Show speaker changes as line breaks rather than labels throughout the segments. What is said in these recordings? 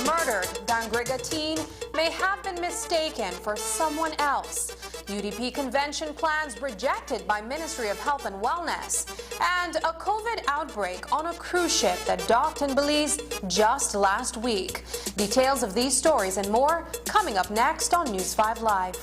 Murdered Dangriga teen may have been mistaken for someone else. UDP convention plans rejected by Ministry of Health and Wellness. And a COVID outbreak on a cruise ship that docked in Belize just last week. Details of these stories and more coming up next on News 5 Live.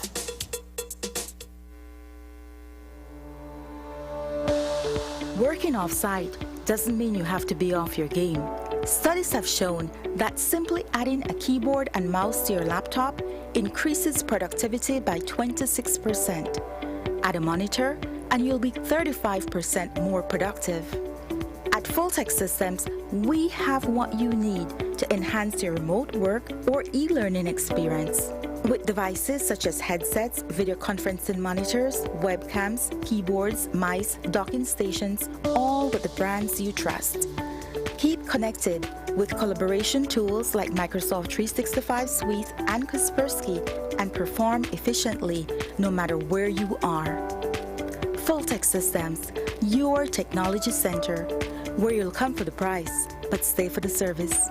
Working off-site doesn't mean you have to be off your game. Studies have shown that simply adding a keyboard and mouse to your laptop increases productivity by 26%. Add a monitor and you'll be 35% more productive. At Fulltech Systems, we have what you need to enhance your remote work or e-learning experience. With devices such as headsets, video conferencing monitors, webcams, keyboards, mice, docking stations, all with the brands you trust. Keep connected with collaboration tools like Microsoft 365 Suite and Kaspersky and perform efficiently no matter where you are. Fulltech Systems, your technology center, where you'll come for the price, but stay for the service.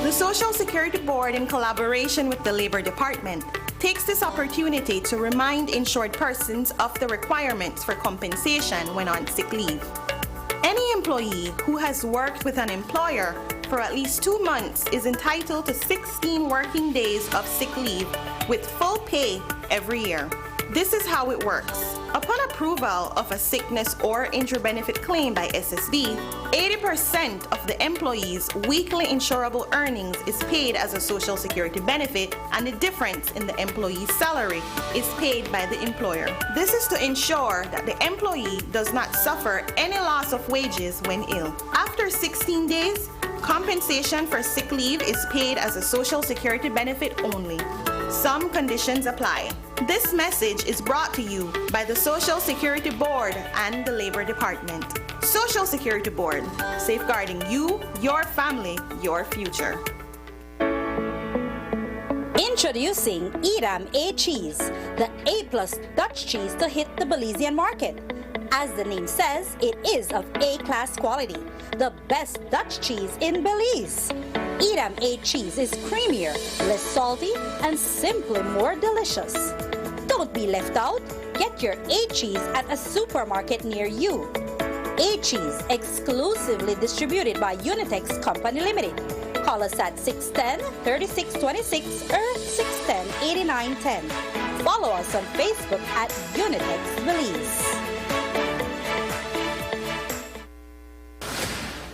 The Social Security Board, in collaboration with the Labor Department, takes this opportunity to remind insured persons of the requirements for compensation when on sick leave. Any employee who has worked with an employer for at least 2 months is entitled to 16 working days of sick leave with full pay every year. This is how it works. Upon approval of a sickness or injury benefit claim by SSB, 80% of the employee's weekly insurable earnings is paid as a Social Security benefit, and the difference in the employee's salary is paid by the employer. This is to ensure that the employee does not suffer any loss of wages when ill. After 16 days, compensation for sick leave is paid as a Social Security benefit only. Some conditions apply. This message is brought to you by the Social Security Board and the Labor Department. Social Security Board, safeguarding you, your family, your future.
Introducing Edam A-Cheese, the A+ Dutch cheese to hit the Belizean market. As the name says, it is of A-class quality, the best Dutch cheese in Belize. Edam A-Cheese is creamier, less salty, and simply more delicious. Don't be left out. Get your A-Cheese at a supermarket near you. A-Cheese, exclusively distributed by Unitex Company Limited. Call us at 610-3626 or 610-8910. Follow us on Facebook at Unitex Belize.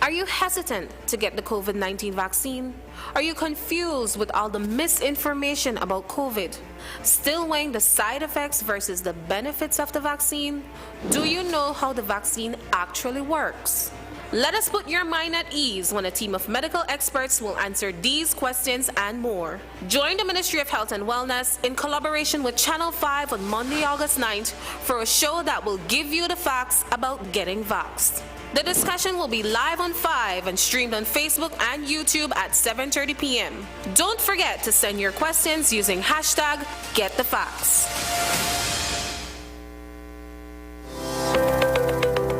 Are you hesitant to get the COVID-19 vaccine? Are you confused with all the misinformation about COVID? Still weighing the side effects versus the benefits of the vaccine? Do you know how the vaccine actually works? Let us put your mind at ease when a team of medical experts will answer these questions and more. Join the Ministry of Health and Wellness in collaboration with Channel 5 on Monday, August 9th for a show that will give you the facts about getting vaxxed. The discussion will be live on 5 and streamed on Facebook and YouTube at 7:30 p.m. Don't forget to send your questions using hashtag #GetTheFacts.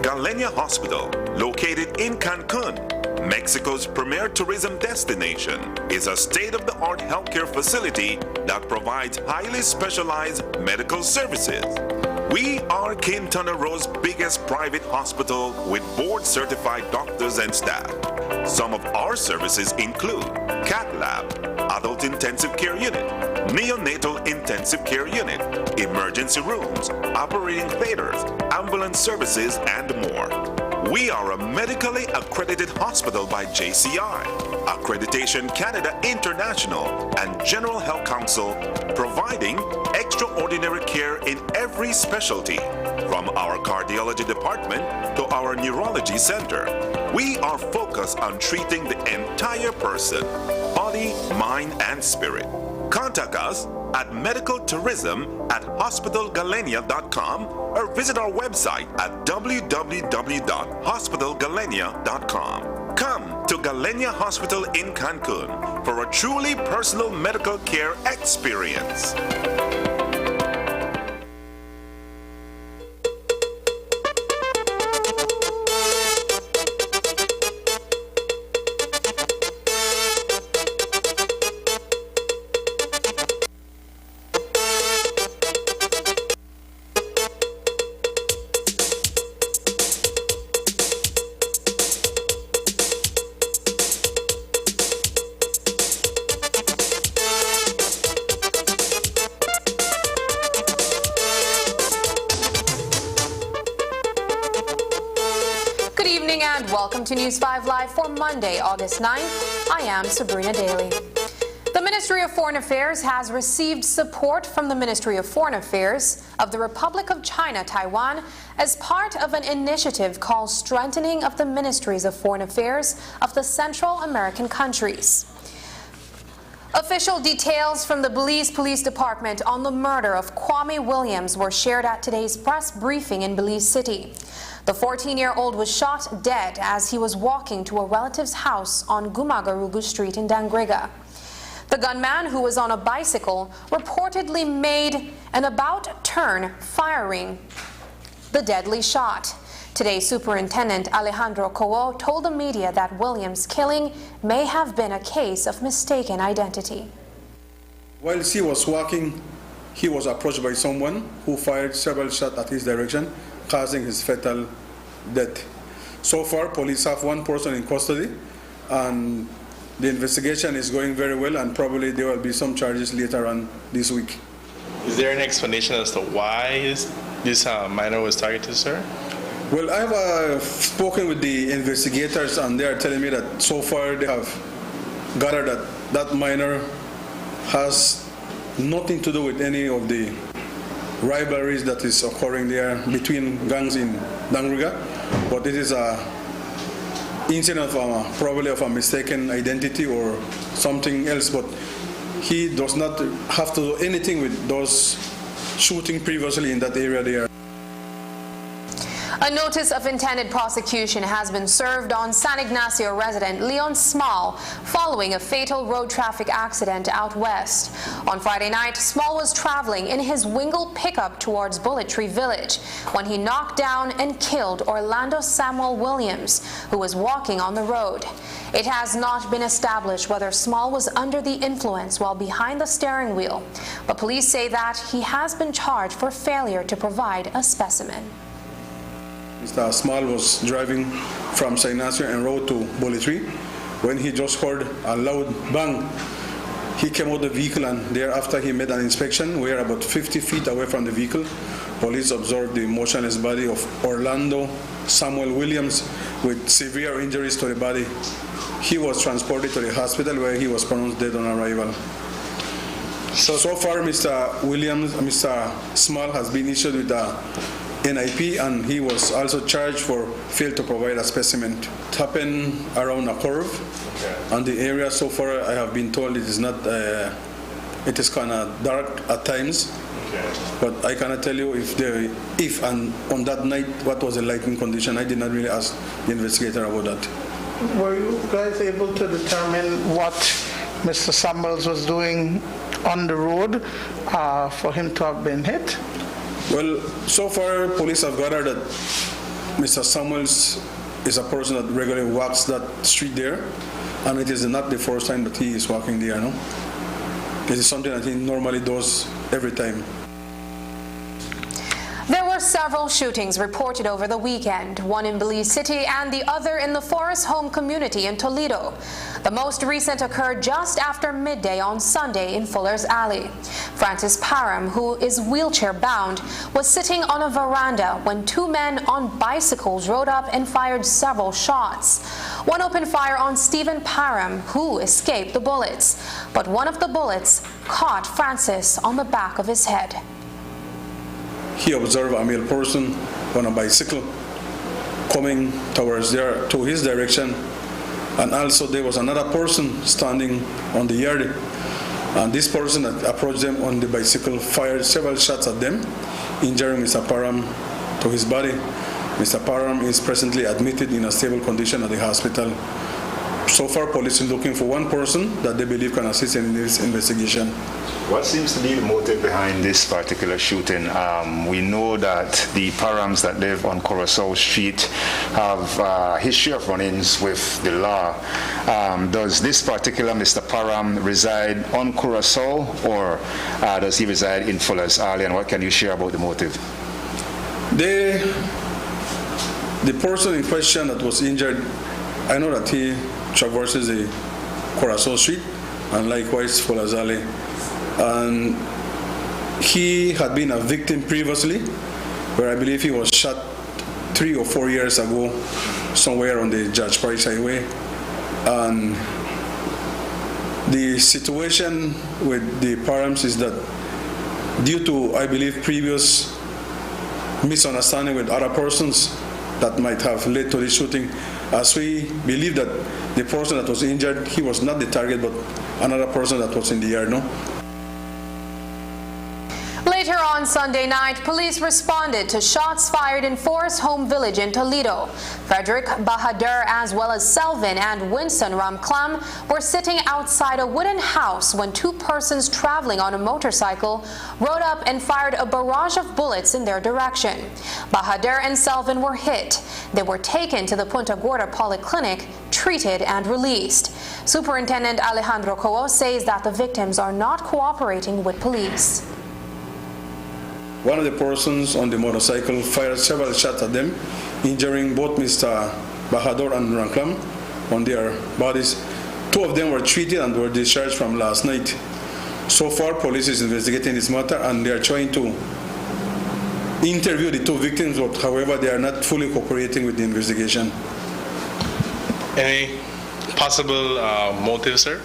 Galenia Hospital, located in Cancun, Mexico's premier tourism destination, is a state-of-the-art healthcare facility that provides highly specialized medical services. We are Quintana Roo's biggest private hospital with board-certified doctors and staff. Some of our services include Cath Lab, Adult Intensive Care Unit, Neonatal Intensive Care Unit, emergency rooms, operating theaters, ambulance services, and more. We are a medically accredited hospital by JCI, Accreditation Canada International, and General Health Council, providing extraordinary care in every specialty, from our cardiology department to our neurology center. We are focused on treating the entire person, body, mind, and spirit. Contact us at medicaltourism@hospitalgalenia.com or visit our website at www.hospitalgalenia.com. Come to Galenia Hospital in Cancun for a truly personal medical care experience.
Good evening and welcome to News 5 Live for Monday, August 9th. I am Sabrina Daly. The Ministry of Foreign Affairs has received support from the Ministry of Foreign Affairs of the Republic of China, Taiwan, as part of an initiative called Strengthening of the Ministries of Foreign Affairs of the Central American countries. Official details from the Belize Police Department on the murder of Kwame Williams were shared at today's press briefing in Belize City. The 14-year-old was shot dead as he was walking to a relative's house on Gumagarugu Street in Dangriga. The gunman, who was on a bicycle, reportedly made an about turn, firing the deadly shot. Today, Superintendent Alejandro Cowo told the media that Williams' killing may have been a case of mistaken identity.
While he was walking, he was approached by someone who fired several shots at his direction, causing his fatal death. So far, police have one person in custody, and the investigation is going very well, and probably there will be some charges later on this week.
Is there an explanation as to why this minor was targeted, sir?
Well, I have spoken with the investigators, and they are telling me that so far they have gathered that that minor has nothing to do with any of the rivalries that is occurring there between gangs in Dangriga, but it is a incident of probably of a mistaken identity or something else, but he does not have to do anything with those shooting previously in that area there.
A notice of intended prosecution has been served on San Ignacio resident Leon Small following a fatal road traffic accident out west. On Friday night, Small was traveling in his Wingle pickup towards Bullet Tree Village when he knocked down and killed Orlando Samuel Williams, who was walking on the road. It has not been established whether Small was under the influence while behind the steering wheel, but police say that he has been charged for failure to provide a specimen.
Mr. Small was driving from San Ignacio en road to Bullet Tree when he just heard a loud bang. He came out of the vehicle, and thereafter he made an inspection. We are about 50 feet away from the vehicle. Police observed the motionless body of Orlando Samuel Williams with severe injuries to the body. He was transported to the hospital where he was pronounced dead on arrival. So far, Mr. Small has been issued with a NIP, and he was also charged for failure to provide a specimen. It happened around a curve, and the area so far I have been told it is not. It is kind of dark at times, but I cannot tell you if and on that night what was the lighting condition. I did not really ask the investigator about that.
Were you guys able to determine what Mr. Samuels was doing on the road for him to have been hit?
Well, so far, police have gathered that Mr. Samuels is a person that regularly walks that street there, and it is not the first time that he is walking there, no? It is something that he normally does every time.
There were several several shootings reported over the weekend, one in Belize City and the other in the Forest Home community in Toledo. The most recent occurred just after midday on Sunday in Fuller's Alley. Francis Parham, who is wheelchair-bound, was sitting on a veranda when two men on bicycles rode up and fired several shots. One opened fire on Stephen Parham, who escaped the bullets, but one of the bullets caught Francis on the back of his head.
He observed a male person on a bicycle coming to his direction, and also there was another person standing on the yard, and this person that approached them on the bicycle fired several shots at them, injuring Mr. Parham to his body. Mr. Parham is presently admitted in a stable condition at the hospital. So far, police is looking for one person that they believe can assist in this investigation.
What seems to be the motive behind this particular shooting? We know that the Parhams that live on Curacao Street have a history of run-ins with the law. Does this particular Mr. Parham reside on Curacao, or does he reside in Fuller's Alley, and what can you share about the motive?
The person in question that was injured, I know that he traverses the Curacao Street and likewise Fuller's Alley. And he had been a victim previously, where I believe he was shot 3 or 4 years ago somewhere on the Judge Price Highway. And the situation with the Parhams is that due to, I believe, previous misunderstanding with other persons that might have led to the shooting, as we believe that the person that was injured, he was not the target, but another person that was in the yard, no?
Later on Sunday night, police responded to shots fired in Forest Home Village in Toledo. Frederick Bahadur, as well as Selvin and Winston Ramklam, were sitting outside a wooden house when two persons traveling on a motorcycle rode up and fired a barrage of bullets in their direction. Bahadur and Selvin were hit. They were taken to the Punta Gorda Polyclinic, treated and released. Superintendent Alejandro Coo says that the victims are not cooperating with police.
One of the persons on the motorcycle fired several shots at them, injuring both Mr. Bahadur and Ramklam on their bodies. Two of them were treated and were discharged from last night. So far, police is investigating this matter and they are trying to interview the two victims, but however, they are not fully cooperating with the investigation.
Any possible motive, sir?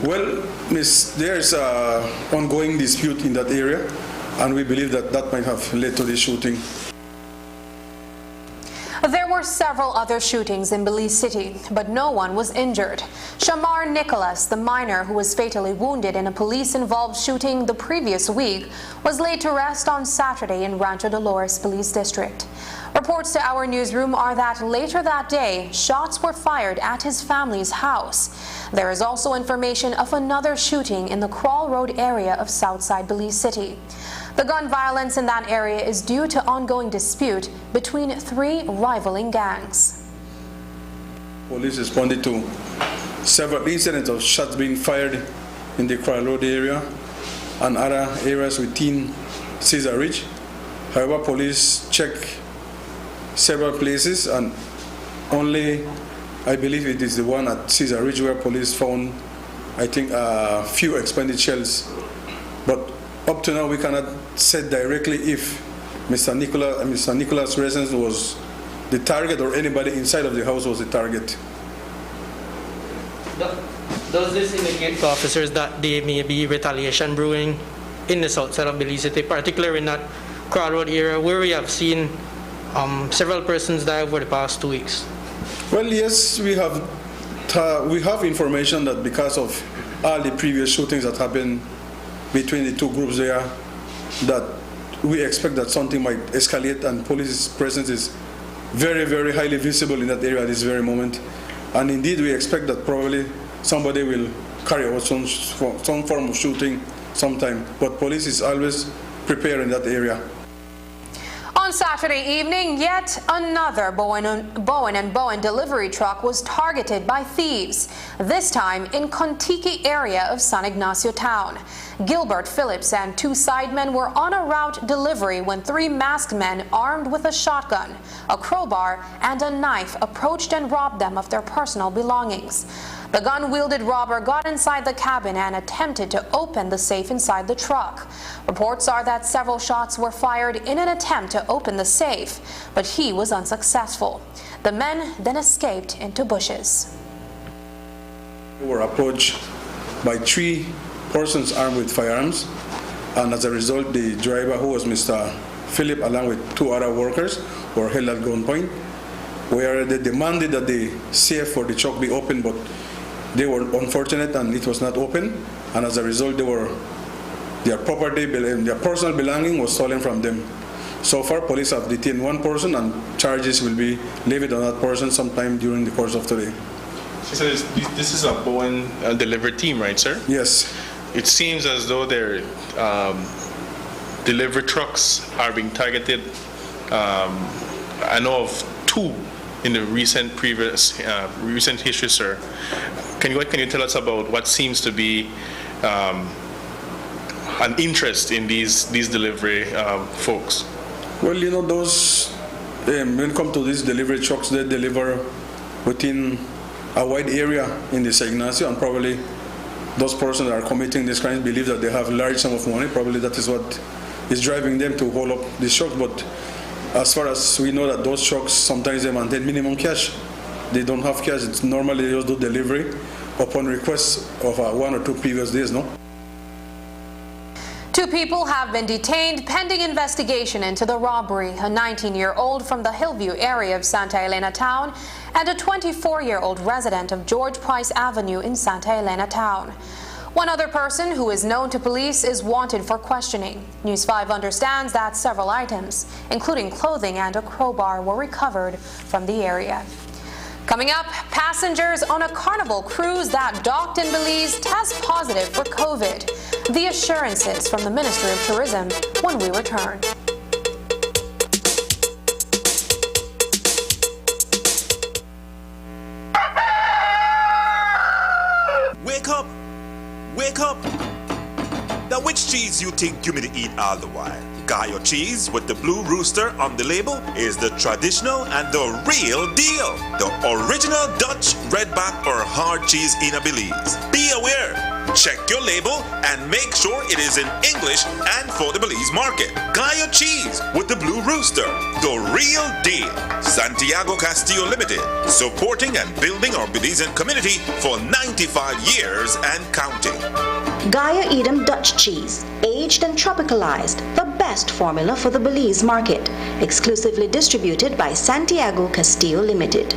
Well, there's an ongoing dispute in that area, and we believe that that might have led to the shooting.
There were several other shootings in Belize City, but no one was injured. Shamar Nicholas, the minor who was fatally wounded in a police-involved shooting the previous week, was laid to rest on Saturday in Rancho Dolores Police District. Reports to our newsroom are that later that day, shots were fired at his family's house. There is also information of another shooting in the Crawl Road area of Southside Belize City. The gun violence in that area is due to ongoing dispute between three rivaling gangs.
Police responded to several incidents of shots being fired in the Crawl Road area and other areas within Cesar Ridge. However, police checked several places and only, I believe it is the one at Cesar Ridge where police found, I think, a few expended shells. But up to now, we cannot say directly if Mr. Nicholas' residence was the target or anybody inside of the house was the target.
Does this indicate to officers that there may be retaliation brewing in the south side of Belize City, particularly in that Crawl Road area where we have seen several persons die over the past 2 weeks?
Well, yes, we have information that because of all the previous shootings that happened between the two groups there, that we expect that something might escalate, and police presence is very, very highly visible in that area at this very moment. And indeed, we expect that probably somebody will carry out some form of shooting sometime. But police is always prepared in that area.
On
On Saturday evening, yet another Bowen & Bowen delivery truck was targeted by thieves, this time in Contiki area of San Ignacio town. Gilbert Phillips and two sidemen were on a route delivery when three masked men armed with a shotgun, a crowbar, and a knife approached and robbed them of their personal belongings. The gun-wielded robber got inside the cabin and attempted to open the safe inside the truck. Reports are that several shots were fired in an attempt to open the safe, but he was unsuccessful. The men then escaped into bushes.
We were approached by three persons armed with firearms, and as a result, the driver, who was Mr. Philip, along with two other workers, were held at gunpoint, where they demanded that the safe for the truck be opened, but they were unfortunate and it was not open, and as a result, their property, their personal belonging was stolen from them. So far, police have detained one person, and charges will be levied on that person sometime during the course of today.
So this is a Bowen delivery team, right, sir?
Yes.
It seems as though their delivery trucks are being targeted. I know of two in the recent history, sir. Can you tell us about what seems to be an interest in these delivery folks?
Well, you know, those when it comes to these delivery trucks, they deliver within a wide area in the San Ignacio, and probably those persons that are committing these crimes believe that they have a large sum of money. Probably that is what is driving them to hold up these trucks. But as far as we know, that those trucks sometimes they maintain minimum cash. They don't have cash. It's normally they just do delivery upon request of 1 or 2 previous days, no?
Two people have been detained pending investigation into the robbery. A 19-year-old from the Hillview area of Santa Elena town and a 24-year-old resident of George Price Avenue in Santa Elena town. One other person who is known to police is wanted for questioning. News 5 understands that several items, including clothing and a crowbar, were recovered from the area. Coming up, passengers on a Carnival cruise that docked in Belize test positive for COVID. The assurances from the Ministry of Tourism when we return.
Wake up! Wake up! Now which cheese you think you may eat all the while? Gallo cheese with the blue rooster on the label is the traditional and the real deal. The original Dutch, redback or hard cheese in Belize. Be aware. Check your label and make sure it is in English and for the Belize market. Gallo cheese with the blue rooster. The real deal. Santiago Castillo Limited. Supporting and building our Belizean community for 95 years and counting.
Gaia Edam Dutch cheese, aged and tropicalized, the best formula for the Belize market, exclusively distributed by Santiago Castillo Limited.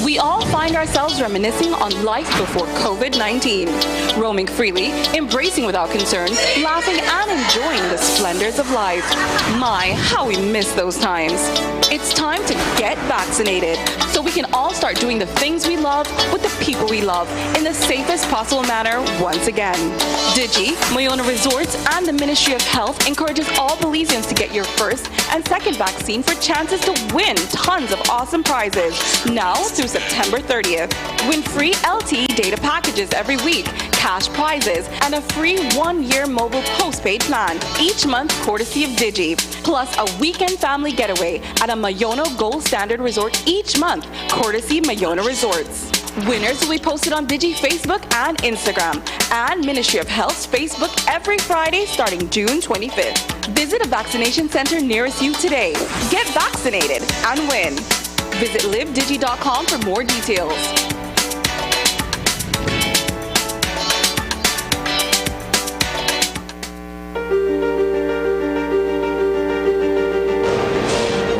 We all find ourselves reminiscing on life before COVID-19, roaming freely, embracing without concern, laughing and enjoying the splendors of life. My, how we miss those times. It's time to get vaccinated so we can all start doing the things we love with the people we love in the safest possible manner once again. Digi, Mayona Resorts, and the Ministry of Health encourages all Belizeans to get your first and second vaccine for chances to win tons of awesome prizes now through September 30th. Win free LTE data packages every week, cash prizes, and a free 1-year mobile postpaid plan each month courtesy of Digi. Plus a weekend family getaway at a Mayona Gold Standard Resort each month courtesy Mayona Resorts. Winners will be posted on Digi Facebook and Instagram and Ministry of Health's Facebook every Friday starting June 25th. Visit a vaccination center nearest you today. Get vaccinated and win. Visit livedigi.com for more details.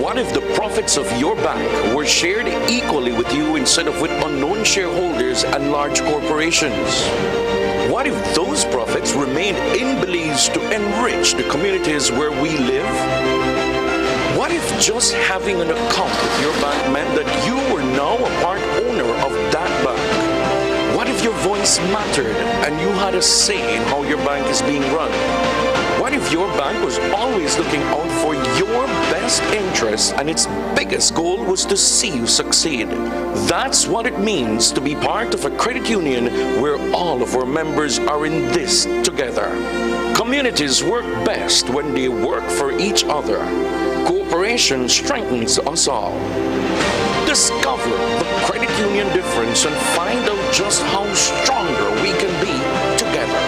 What if the profits of your bank were shared equally with you instead of with unknown shareholders and large corporations? What if those profits remained in Belize to enrich the communities where we live? What if just having an account with your bank meant that you were now a part owner of that bank? What if your voice mattered and you had a say in how your bank is being run? What if your bank was always looking out for your best interests and its biggest goal was to see you succeed? That's what it means to be part of a credit union where all of our members are in this together. Communities work best when they work for each other. Cooperation strengthens us all. Discover the credit union difference and find out just how stronger we can be together.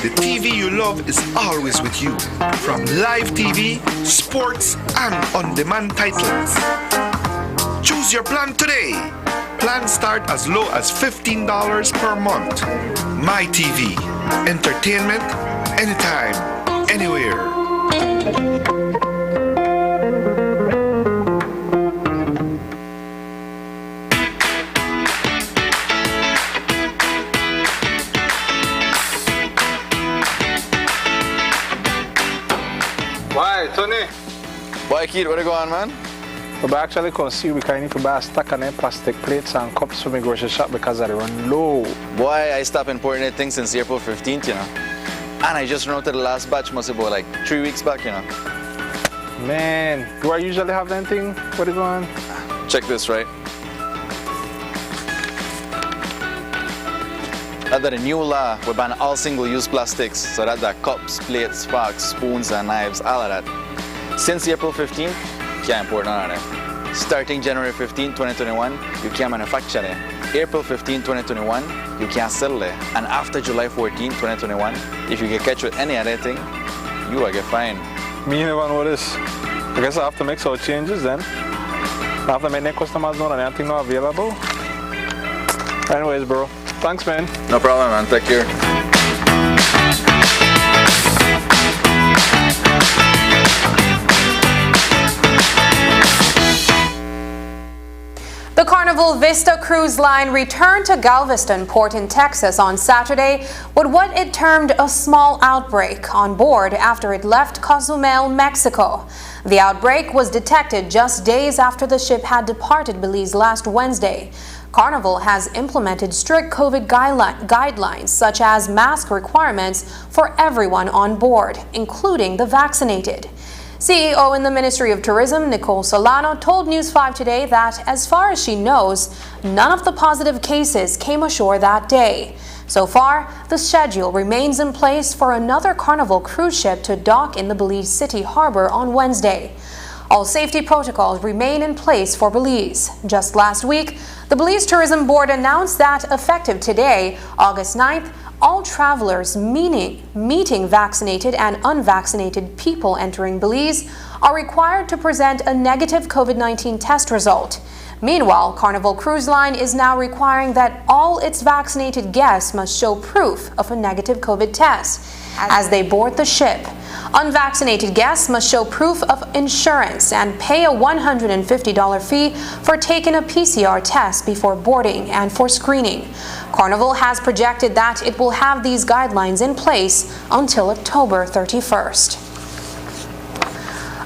The TV you love is always with you. From live TV, sports, and on-demand titles. Choose your plan today. Plans start as low as $15 per month. My TV. Entertainment anytime, anywhere.
Why, Tony?
Why, kid, what are you going on, man?
We actually can see we can need to buy a stack of them plastic plates and cups for my grocery shop because they run low.
Boy, I stopped importing things since April 15th, you know. And I just ran out to the last batch, must be about like 3 weeks back, you know.
Man, do I usually have anything? What are you going?
Check this, right? Under the new law, we ban all single-use plastics, so that the cups, plates, forks, spoons, and knives, all of that. Since April 15th, can't import none of them. Starting January 15, 2021, you can't manufacture them. April 15, 2021, you can't sell them. And after July 14, 2021, if you get catch with any other thing, you will get fined.
Me never know this. I guess I have to make some changes then. I have to make the customers know that anything not available. Anyways, bro. Thanks, man.
No problem, man. Take care.
The Carnival Vista Cruise Line returned to Galveston Port in Texas on Saturday with what it termed a small outbreak on board after it left Cozumel, Mexico. The outbreak was detected just days after the ship had departed Belize last Wednesday. Carnival has implemented strict COVID guidelines such as mask requirements for everyone on board, including the vaccinated. CEO in the Ministry of Tourism, Nicole Solano, told News 5 today that, as far as she knows, none of the positive cases came ashore that day. So far, the schedule remains in place for another Carnival cruise ship to dock in the Belize City Harbor on Wednesday. All safety protocols remain in place for Belize. Just last week, the Belize Tourism Board announced that, effective today, August 9th, all travelers meeting vaccinated and unvaccinated people entering Belize are required to present a negative COVID-19 test result. Meanwhile, Carnival Cruise Line is now requiring that all its vaccinated guests must show proof of a negative COVID test as they board the ship. Unvaccinated guests must show proof of insurance and pay a $150 fee for taking a PCR test before boarding and for screening. Carnival has projected that it will have these guidelines in place until October 31st.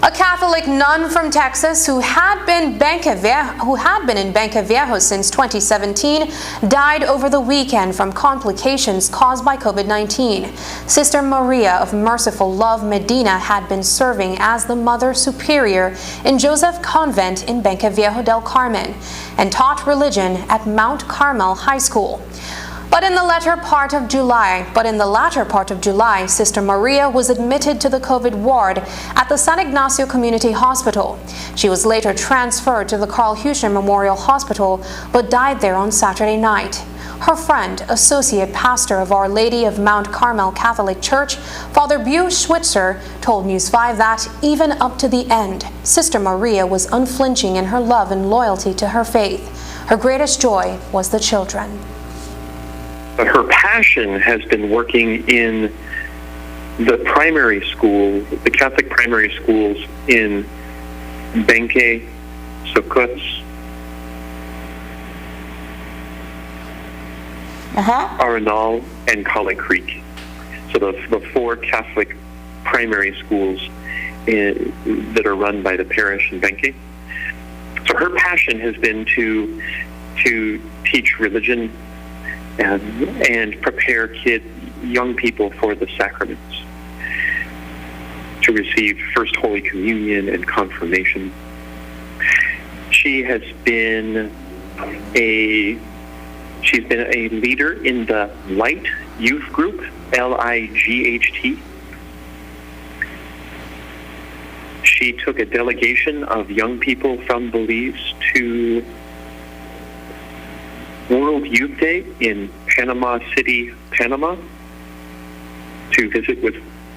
A Catholic nun from Texas who had been in Banca Viejo since 2017 died over the weekend from complications caused by COVID-19. Sister Maria of Merciful Love Medina had been serving as the Mother Superior in Joseph Convent in Banca Viejo del Carmen and taught religion at Mount Carmel High School. But in the latter part of July, Sister Maria was admitted to the COVID ward at the San Ignacio Community Hospital. She was later transferred to the Carl Huchner Memorial Hospital, but died there on Saturday night. Her friend, Associate Pastor of Our Lady of Mount Carmel Catholic Church, Father Bew Schwitzer, told News 5 that, even up to the end, Sister Maria was unflinching in her love and loyalty to her faith. Her greatest joy was the children.
But her passion has been working in the primary school, the Catholic primary schools in Benque, Sokuts, Arenal, and Colley Creek. So the four Catholic primary schools. that are run by the parish in Benke. So her passion has been to teach religion and prepare young people for the sacraments, to receive First Holy Communion and confirmation. She has been a leader in the Light Youth Group, LIGHT. She took a delegation of young people from Belize to World Youth Day in Panama City, Panama, to visit with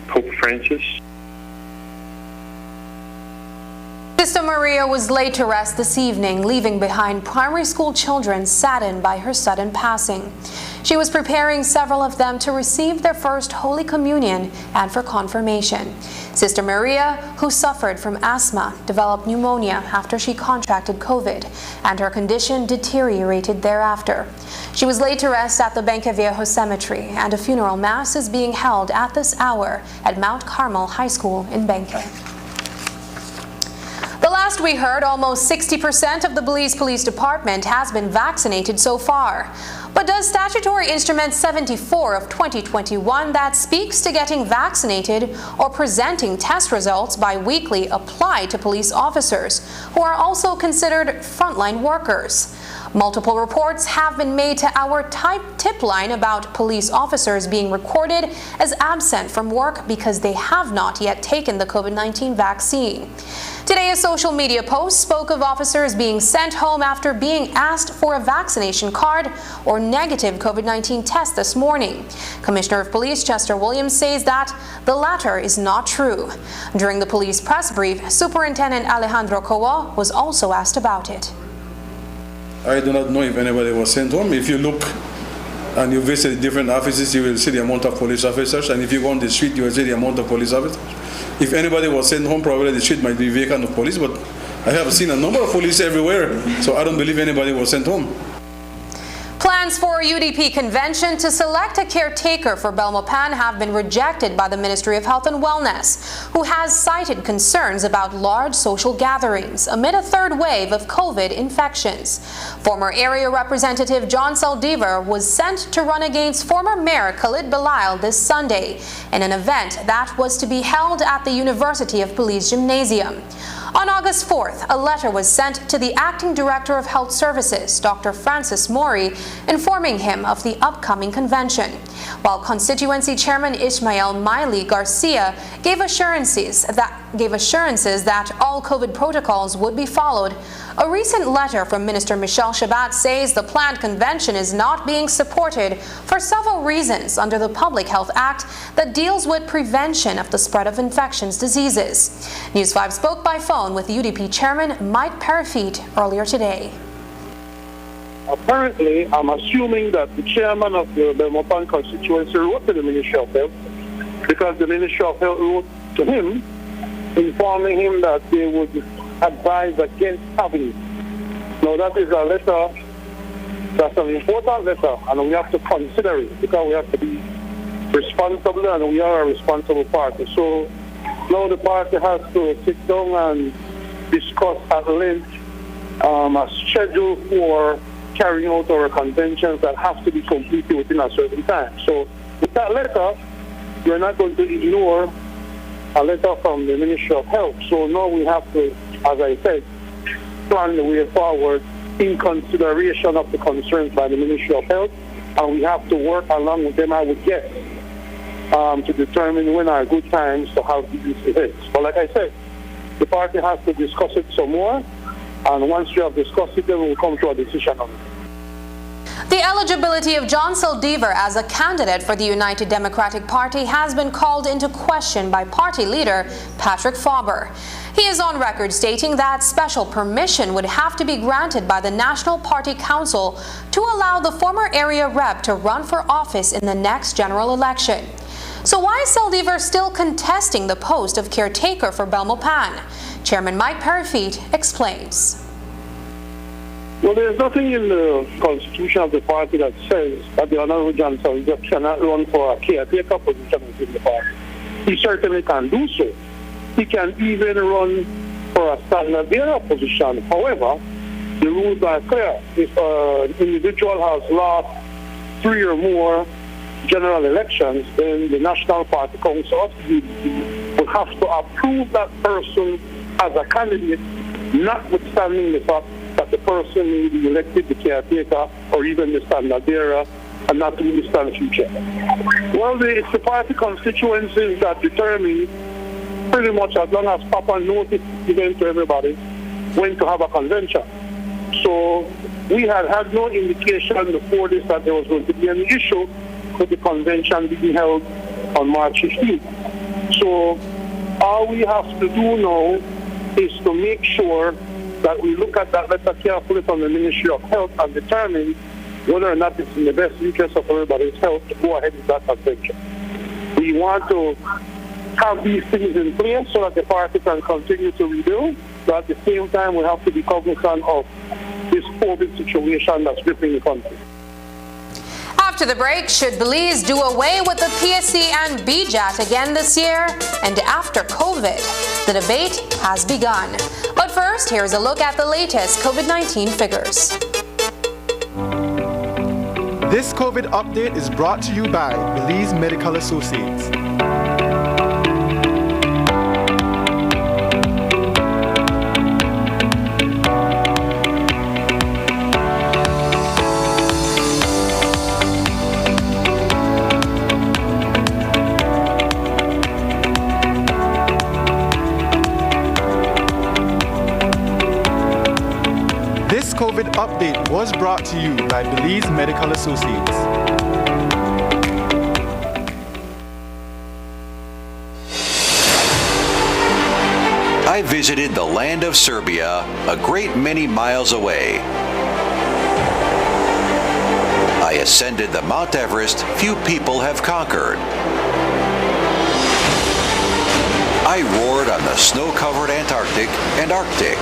Pope Francis.
Sister Maria was laid to rest this evening, leaving behind primary school children saddened by her sudden passing. She was preparing several of them to receive their first Holy Communion and for confirmation. Sister Maria, who suffered from asthma, developed pneumonia after she contracted COVID, and her condition deteriorated thereafter. She was laid to rest at the Benque Viejo Cemetery, and a funeral mass is being held at this hour at Mount Carmel High School in Benque. The last we heard, almost 60% of the Belize Police Department has been vaccinated so far. But does Statutory Instrument 74 of 2021 that speaks to getting vaccinated or presenting test results bi-weekly apply to police officers who are also considered frontline workers? Multiple reports have been made to our tip line about police officers being recorded as absent from work because they have not yet taken the COVID-19 vaccine. Today, a social media post spoke of officers being sent home after being asked for a vaccination card or negative COVID-19 test this morning. Commissioner of Police Chester Williams says that the latter is not true. During the police press brief, Superintendent Alejandro Coa was also asked about it.
I do not know if anybody was sent home. If you look and you visit different offices, you will see the amount of police officers, and if you go on the street, you will see the amount of police officers. If anybody was sent home, probably the street might be vacant of police, but I have seen a number of police everywhere, so I don't believe anybody was sent home.
Plans for a UDP convention to select a caretaker for Belmopan have been rejected by the Ministry of Health and Wellness, who has cited concerns about large social gatherings amid a third wave of COVID infections. Former Area Representative John Saldivar was sent to run against former Mayor Khalid Belail this Sunday in an event that was to be held at the University of Belize Gymnasium. On August 4th, a letter was sent to the Acting Director of Health Services, Dr. Francis Mori, informing him of the upcoming convention, while Constituency Chairman Ismael Miley Garcia gave assurances that all COVID protocols would be followed. A recent letter from Minister Michelle Shabat says the planned convention is not being supported for several reasons under the Public Health Act that deals with prevention of the spread of infectious diseases. News 5 spoke by phone with UDP Chairman Mike Parafit earlier today.
Apparently, I'm assuming that the chairman of the Belmopan constituency wrote to the Ministry of Health, because the Ministry of Health wrote to him, informing him that they would advise against having it. Now, that is a letter, that's an important letter, and we have to consider it, because we have to be responsible, and we are a responsible party. So now the party has to sit down and discuss at length a schedule for carrying out our conventions that have to be completed within a certain time. So with that letter, we're not going to ignore a letter from the Ministry of Health. So now we have to, as I said, plan the way forward in consideration of the concerns by the Ministry of Health, and we have to work along with them, I would guess, to determine when are good times to have these events. But like I said, the party has to discuss it some more, and once we have discussed it, then we'll come to a decision on it.
The eligibility of John Saldivar as a candidate for the United Democratic Party has been called into question by party leader Patrick Faber. He is on record stating that special permission would have to be granted by the National Party Council to allow the former area rep to run for office in the next general election. So why is Saldivar still contesting the post of caretaker for Belmopan? Chairman Mike Parafit explains.
Well, there's nothing in the constitution of the party that says that the Honorable John Saldivar cannot run for a caretaker position within the party. He certainly can do so. he can even run for a standard bearer position. However, the rules are clear. If an individual has lost 3 or more general elections, then the National Party Council of the UDP will have to approve that person as a candidate, notwithstanding the fact that the person may be elected the caretaker or even the standard bearer and not really stand future. Well, it's the party constituencies that determine pretty much, as long as proper notice is given to everybody, when to have a convention. So we had no indication before this that there was going to be any issue with the convention being held on March 15th. So all we have to do now is to make sure that we look at that letter carefully from the Ministry of Health and determine whether or not it's in the best interest of everybody's health to go ahead with that convention. We want to have these things in place so that the party can continue to rebuild, but at the same time we have to be cognizant of this COVID situation that's gripping the country.
After the break, should Belize do away with the PSC and BJAT again this year? And after COVID, the debate has begun. But first, here's a look at the latest COVID-19 figures.
This COVID update is brought to you by Belize Medical Associates. This COVID update was brought to you by Belize Medical Associates.
I visited the land of Serbia, a great many miles away. I ascended the Mount Everest few people have conquered. I roared on the snow-covered Antarctic and Arctic.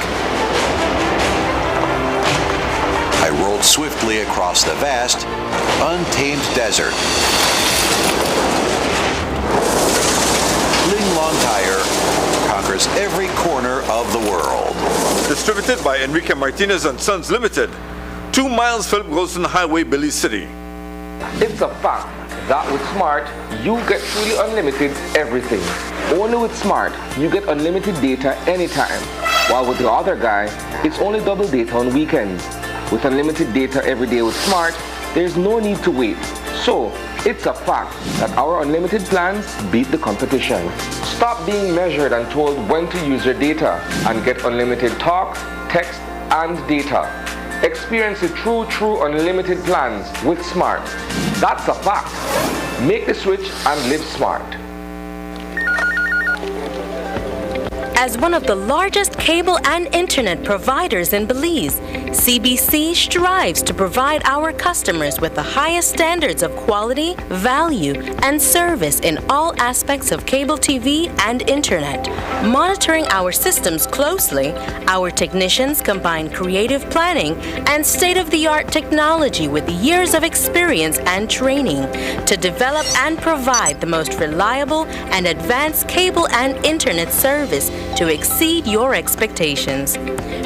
I rolled swiftly across the vast, untamed desert. Ling Long Tire conquers every corner of the world.
Distributed by Enrique Martinez and Sons Limited. 2 miles Philip Wilson Highway, Belize City.
It's a fact that with Smart, you get truly unlimited everything. Only with Smart, you get unlimited data anytime. While with the other guy, it's only double data on weekends. With unlimited data every day with Smart, there's no need to wait. So, it's a fact that our unlimited plans beat the competition. Stop being measured and told when to use your data and get unlimited talk, text, and data. Experience the true unlimited plans with Smart. That's a fact. Make the switch and live smart.
As one of the largest cable and internet providers in Belize, CBC strives to provide our customers with the highest standards of quality, value, and service in all aspects of cable TV and internet. Monitoring our systems closely, our technicians combine creative planning and state-of-the-art technology with years of experience and training to develop and provide the most reliable and advanced cable and internet service to exceed your expectations.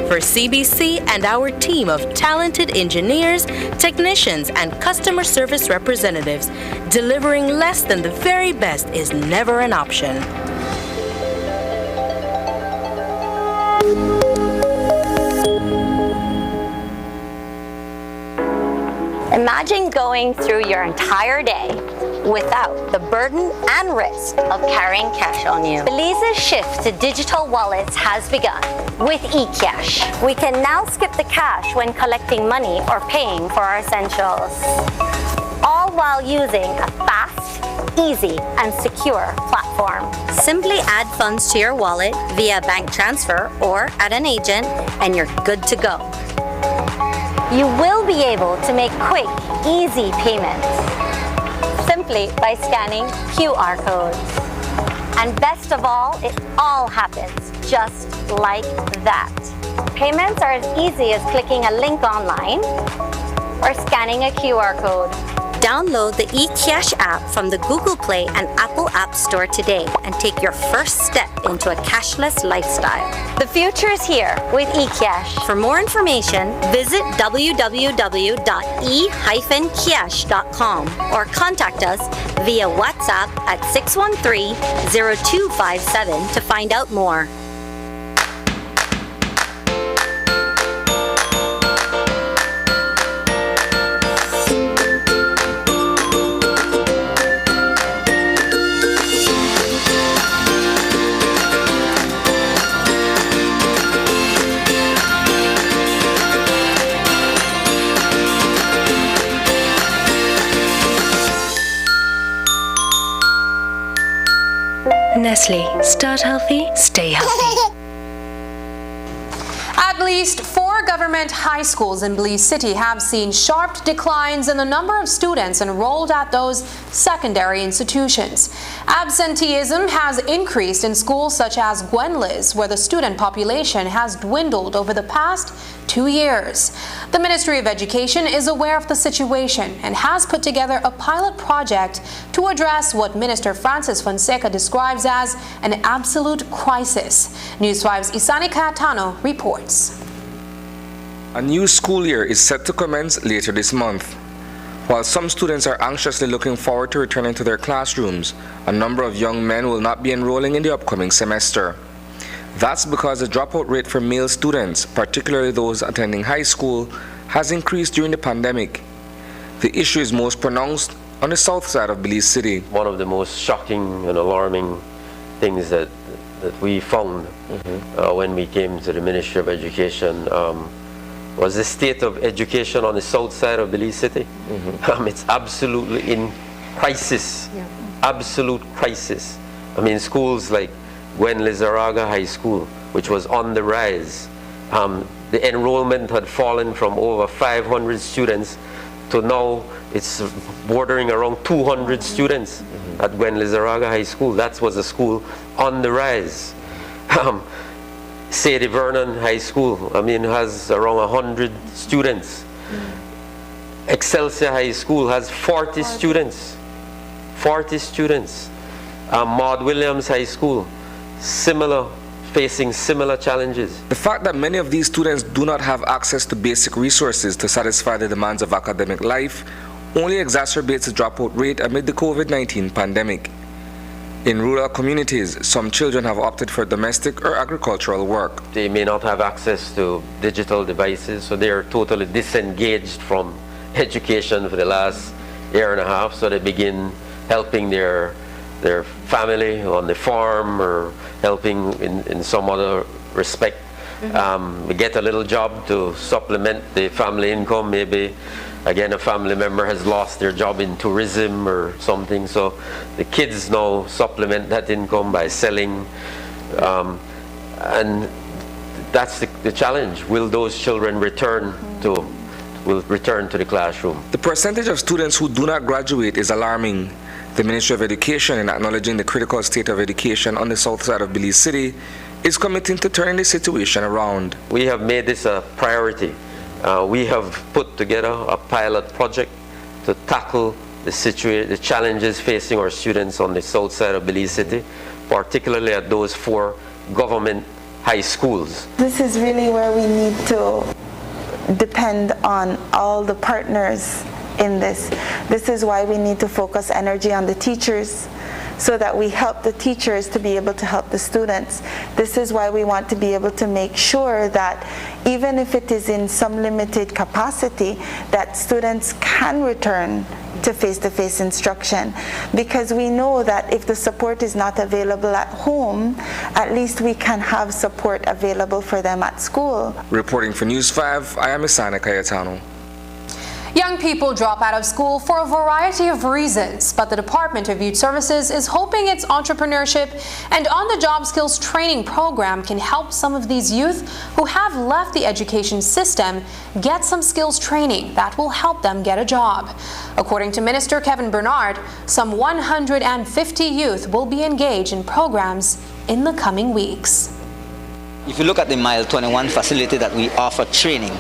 For CBC and our team of talented engineers, technicians, and customer service representatives, delivering less than the very best is never an option.
Imagine going through your entire day without the burden and risk of carrying cash on you. Belize's shift to digital wallets has begun with eCash. We can now skip the cash when collecting money or paying for our essentials, all while using a fast, easy, and secure platform. Simply add funds to your wallet via bank transfer or at an agent, and you're good to go. You will be able to make quick, easy payments simply by scanning QR codes. And best of all, it all happens just like that. Payments are as easy as clicking a link online or scanning a QR code. Download the eCash app from the Google Play and Apple App Store today and take your first step into a cashless lifestyle. The future is here with eCash. For more information, visit www.e-cash.com or contact us via WhatsApp at 613-0257 to find out more.
Nestle. Start healthy, stay healthy.
At least 4 government high schools in Belize City have seen sharp declines in the number of students enrolled at those secondary institutions. Absenteeism has increased in schools such as Gwenlis, where the student population has dwindled over the past 2 years. The Ministry of Education is aware of the situation and has put together a pilot project to address what Minister Francis Fonseca describes as an absolute crisis. News 5's Isani Cayetano reports.
A new school year is set to commence later this month. While some students are anxiously looking forward to returning to their classrooms, a number of young men will not be enrolling in the upcoming semester. That's because the dropout rate for male students, particularly those attending high school, has increased during the pandemic. The issue is most pronounced on the south side of Belize City.
One of the most shocking and alarming things that we found when we came to the Ministry of Education was the state of education on the south side of Belize City. It's absolutely in crisis, absolute crisis. I mean, schools like Gwen Lizarraga High School, which was on the rise, the enrollment had fallen from over 500 students to now it's bordering around 200 students at Gwen Lizarraga High School. That was a school on the rise. Sadie Vernon High School, I mean, has around 100 students. Excelsior High School has 40 students. 40 students. Maud Williams High School, facing similar challenges.
The fact that many of these students do not have access to basic resources to satisfy the demands of academic life only exacerbates the dropout rate amid the COVID-19 pandemic. In rural communities, some children have opted for domestic or agricultural work.
They may not have access to digital devices, so they are totally disengaged from education for the last year and a half, so they begin helping their family on the farm or helping in some other respect. We get a little job to supplement the family income. Maybe again a family member has lost their job in tourism or something, so the kids now supplement that income by selling, and that's the challenge. Will those children return to the classroom?
The percentage of students who do not graduate is alarming. The Ministry of Education, in acknowledging the critical state of education on the south side of Belize City, is committing to turning the situation around.
We have made this a priority. We have put together a pilot project to tackle the challenges facing our students on the south side of Belize City, particularly at those 4 government high schools.
This is really where we need to depend on all the partners in this. This is why we need to focus energy on the teachers, so that we help the teachers to be able to help the students. This is why we want to be able to make sure that even if it is in some limited capacity, that students can return to face-to-face instruction, because we know that if the support is not available at home, at least we can have support available for them at school.
Reporting for News 5, I am Isani Cayetano.
Young people drop out of school for a variety of reasons, but the Department of Youth Services is hoping its entrepreneurship and on-the-job skills training program can help some of these youth who have left the education system get some skills training that will help them get a job. According to Minister Kevin Bernard, some 150 youth will be engaged in programs in the coming weeks.
If you look at the Mile 21 facility that we offer training,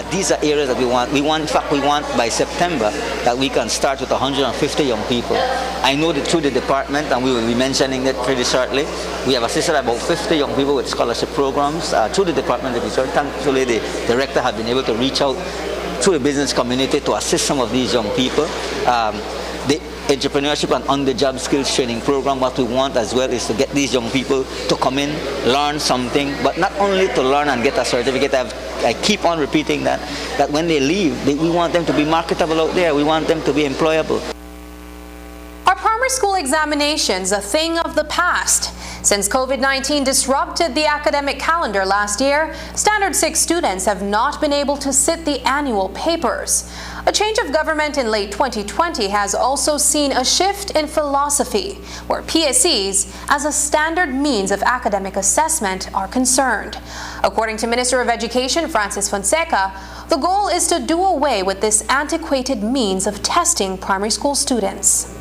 these are areas that we want. In fact, we want by September that we can start with 150 young people. I know that through the department, and we will be mentioning that pretty shortly, we have assisted about 50 young people with scholarship programs through the Department of Research. Thankfully, the director has been able to reach out to the business community to assist some of these young people. The entrepreneurship and on-the-job skills training program, what we want as well is to get these young people to come in, learn something, but not only to learn and get a certificate. I keep on repeating that when they leave, we want them to be marketable out there. We want them to be employable.
Are primary school examinations a thing of the past? Since COVID-19 disrupted the academic calendar last year, Standard 6 students have not been able to sit the annual papers. A change of government in late 2020 has also seen a shift in philosophy, where PSEs as a standard means of academic assessment are concerned. According to Minister of Education Francis Fonseca, the goal is to do away with this antiquated means of testing primary school students.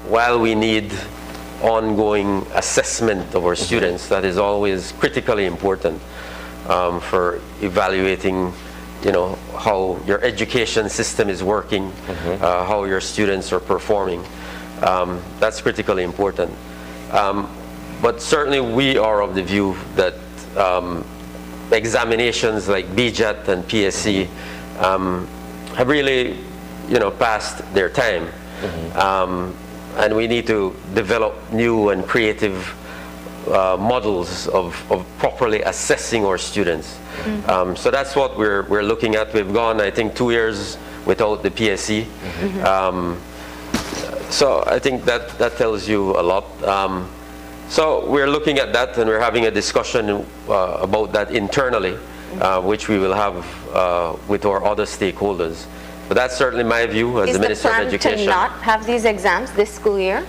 While we need ongoing assessment of our students, that is always critically important for evaluating, how your education system is working, how your students are performing. That's critically important. But certainly we are of the view that examinations like BJAT and PSE have really, passed their time. And we need to develop new and creative models of properly assessing our students. So that's what we're looking at. We've gone, I think, 2 years without the PSE. So I think that tells you a lot. So we're looking at that, and we're having a discussion about that internally, which we will have with our other stakeholders. But that's certainly my view as the Minister of Education.
Is the plan to not have these exams this school year?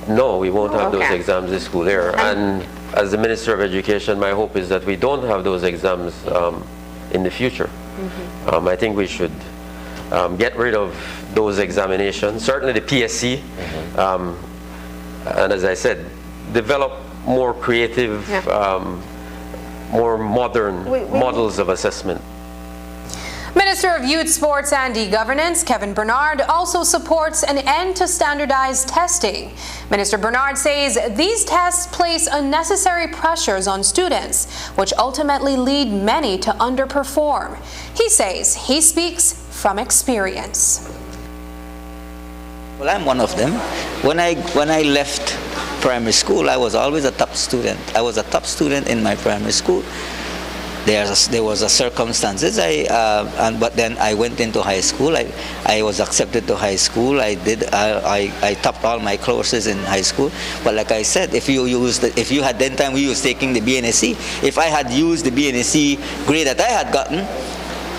No, we won't have those exams this school year. And as the Minister of Education, my hope is that we don't have those exams in the future. I think we should get rid of those examinations, certainly the PSE, and as I said, develop more creative, more modern models of assessment.
Minister of Youth, Sports and E-Governance, Kevin Bernard, also supports an end to standardized testing. Minister Bernard says these tests place unnecessary pressures on students, which ultimately lead many to underperform. He says he speaks from experience.
Well, I'm one of them. When I left primary school, I was always a top student. I was a top student in my primary school. There was a circumstances, but then I went into high school. I was accepted to high school. I topped all my courses in high school. But like I said, if you had then time we was taking the BNSC, if I had used the BNSC grade that I had gotten,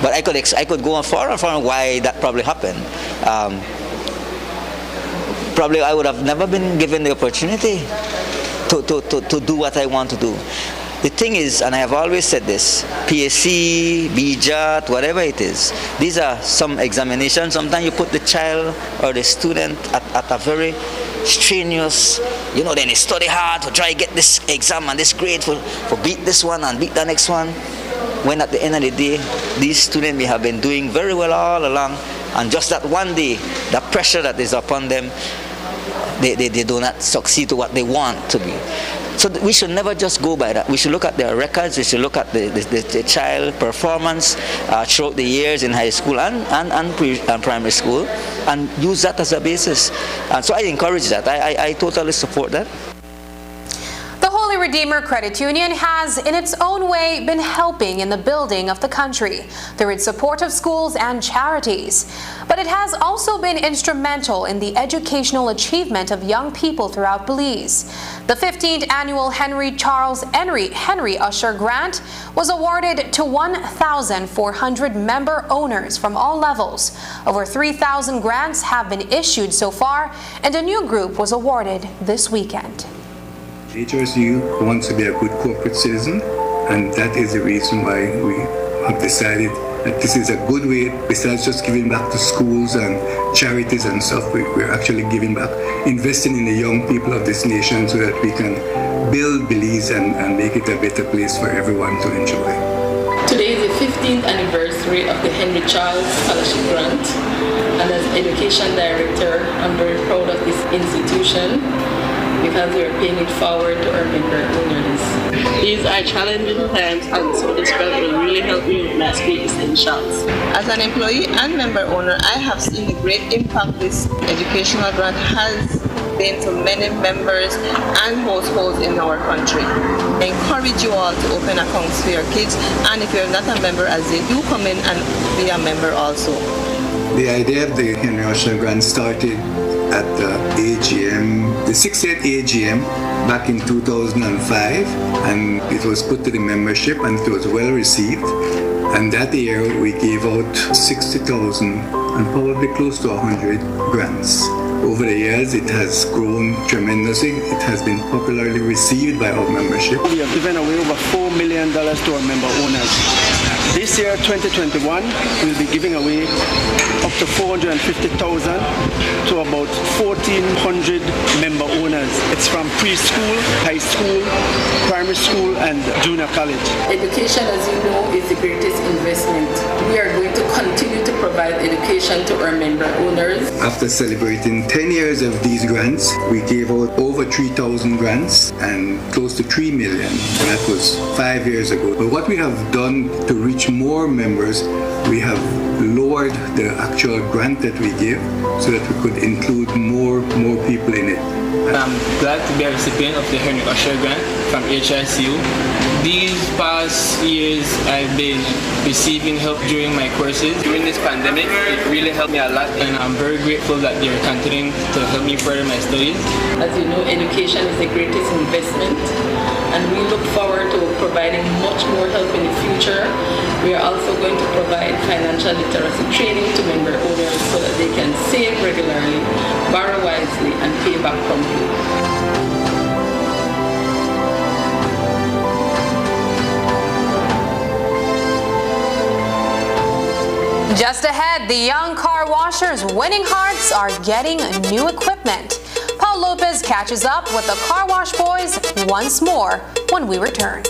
but I could go on far and far why that probably happened. Probably I would have never been given the opportunity to do what I want to do. The thing is, and I have always said this, PSE, BJAT, whatever it is, these are some examinations. Sometimes you put the child or the student at a very strenuous, then they study hard to try to get this exam and this grade for beat this one and beat the next one. When at the end of the day, these students may have been doing very well all along, and just that one day, the pressure that is upon them, they do not succeed to what they want to be. So we should never just go by that. We should look at their records. We should look at the child performance throughout the years in high school and primary school, and use that as a basis. And so I encourage that. I totally support that.
The Holy Redeemer Credit Union has, in its own way, been helping in the building of the country through its support of schools and charities. But it has also been instrumental in the educational achievement of young people throughout Belize. The 15th annual Henry Charles Henry Usher Grant was awarded to 1,400 member owners from all levels. Over 3,000 grants have been issued so far, and a new group was awarded this weekend.
HRSU wants to be a good corporate citizen, and that is the reason why we have decided that this is a good way, besides just giving back to schools and charities and stuff, we're actually giving back, investing in the young people of this nation so that we can build Belize and make it a better place for everyone to enjoy.
Today is the 15th anniversary of the Henry Charles Scholarship Grant, and as Education Director, I'm very proud of this institution because we are paying it forward to our member owners.
These are challenging times, and so this grant will really help me with my school essentials. As an employee and member owner, I have seen the great impact this educational grant has been to many members and households in our country. I encourage you all to open accounts for your kids, and if you're not a member as they do, come in and be a member also.
The idea of the Henry Usher Grant started at the AGM, the 60th AGM back in 2005, and it was put to the membership and it was well received. And that year we gave out 60,000 and probably close to 100 grants. Over the years it has grown tremendously. It has been popularly received by our membership.
We have given away over $4 million to our member owners. This year, 2021, we'll be giving away up to $450,000 to about 1,400 member owners. It's from preschool, high school, primary school, and junior college.
Education, as you know, is the greatest investment. We are going to continue to provide education to our member owners.
After celebrating 10 years of these grants, we gave out over 3,000 grants and close to 3 million. That was 5 years ago. But what we have done to reach more members, we have lowered the actual grant that we give so that we could include more people in it.
I'm glad to be a recipient of the Henry Usher Grant from HRCU. These past years I've been receiving help during my courses. During this pandemic, it really helped me a lot, and I'm very grateful that they're continuing to help me further my studies.
As you know, education is the greatest investment, and we look forward to providing much more help in the future. We are also going to provide financial literacy training to member owners so that they can save regularly, borrow wisely, and pay back promptly.
Just ahead, the young car washers' winning hearts are getting new equipment. Paul Lopez catches up with the car wash boys once more when we return.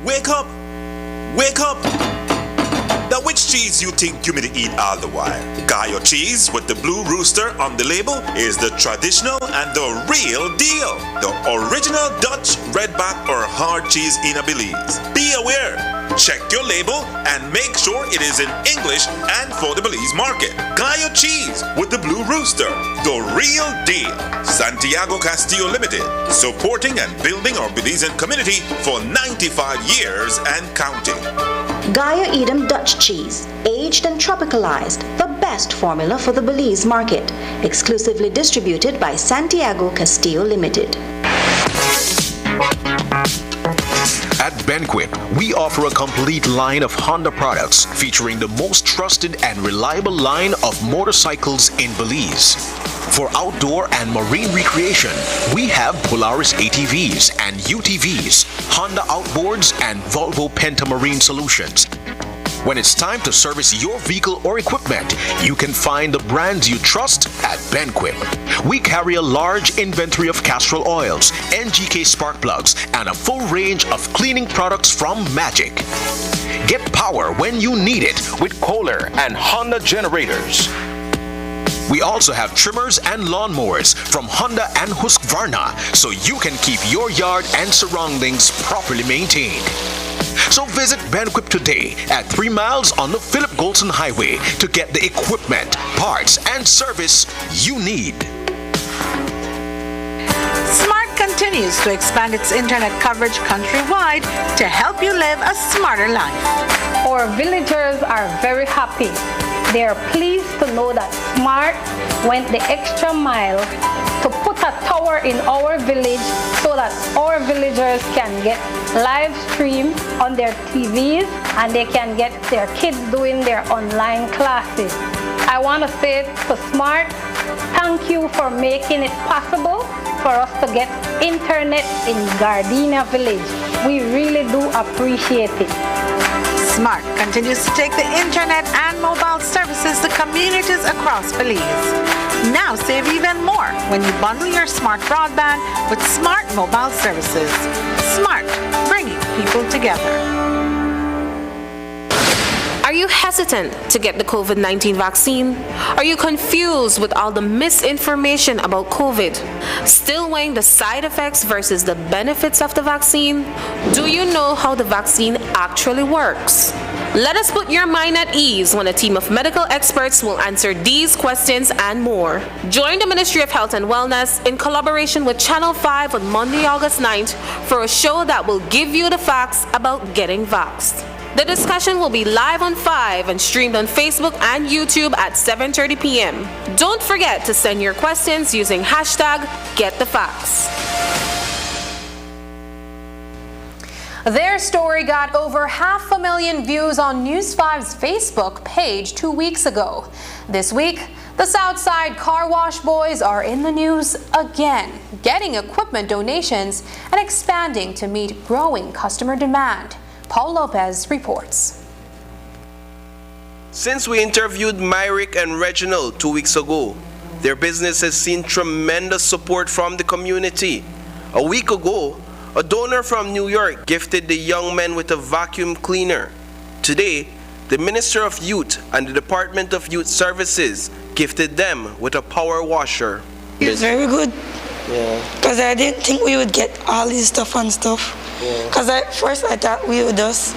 Wake up! Wake up! Now which cheese you think you may eat all the while? Gallo cheese with the blue rooster on the label is the traditional and the real deal. The original Dutch, redback or hard cheese in a Belize. Be aware! Check your label and make sure it is in English and for the Belize market. Gallo cheese with the blue rooster. The real deal. Santiago Castillo Limited. Supporting and building our Belizean community for 95 years and counting.
Gallo Edam Dutch cheese, aged and tropicalized, the best formula for the Belize market. Exclusively distributed by Santiago Castillo Limited.
At Benquip, we offer a complete line of Honda products featuring the most trusted and reliable line of motorcycles in Belize. For outdoor and marine recreation, we have Polaris ATVs and UTVs, Honda outboards, and Volvo Pentamarine solutions. When it's time to service your vehicle or equipment, you can find the brands you trust at Benquip. We carry a large inventory of Castrol oils, NGK spark plugs, and a full range of cleaning products from Magic. Get power when you need it with Kohler and Honda generators. We also have trimmers and lawnmowers from Honda and Husqvarna, so you can keep your yard and surroundings properly maintained. So visit Benquip today at 3 miles on the Philip Golson Highway to get the equipment, parts, and service you need.
Smart continues to expand its internet coverage countrywide to help you live a smarter life.
Our villagers are very happy. They are pleased to know that Smart went the extra mile to put a tower in our village so that our villagers can get live stream on their TVs and they can get their kids doing their online classes. I want to say to Smart, thank you for making it possible for us to get internet in Gardenia Village. We really do appreciate it.
Smart continues to take the internet and mobile services to communities across Belize. Now save even more when you bundle your Smart broadband with Smart mobile services. Smart, bringing people together.
Are you hesitant to get the COVID-19 vaccine? Are you confused with all the misinformation about COVID? Still weighing the side effects versus the benefits of the vaccine? Do you know how the vaccine actually works? Let us put your mind at ease when a team of medical experts will answer these questions and more. Join the Ministry of Health and Wellness in collaboration with Channel 5 on Monday, August 9th for a show that will give you the facts about getting vaxxed. The discussion will be live on 5 and streamed on Facebook and YouTube at 7:30 p.m. Don't forget to send your questions using hashtag #GetTheFacts.
Their story got over 500,000 views on News 5's Facebook page 2 weeks ago. This week, the Southside Car Wash Boys are in the news again, getting equipment donations and expanding to meet growing customer demand. Paul Lopez reports.
Since we interviewed Myrick and Reginald 2 weeks ago, their business has seen tremendous support from the community. A week ago, a donor from New York gifted the young men with a vacuum cleaner. Today, the Minister of Youth and the Department of Youth Services gifted them with a power washer.
It's very good.
Yeah.
Because I didn't think we would get all this stuff and stuff. Because first I thought we would just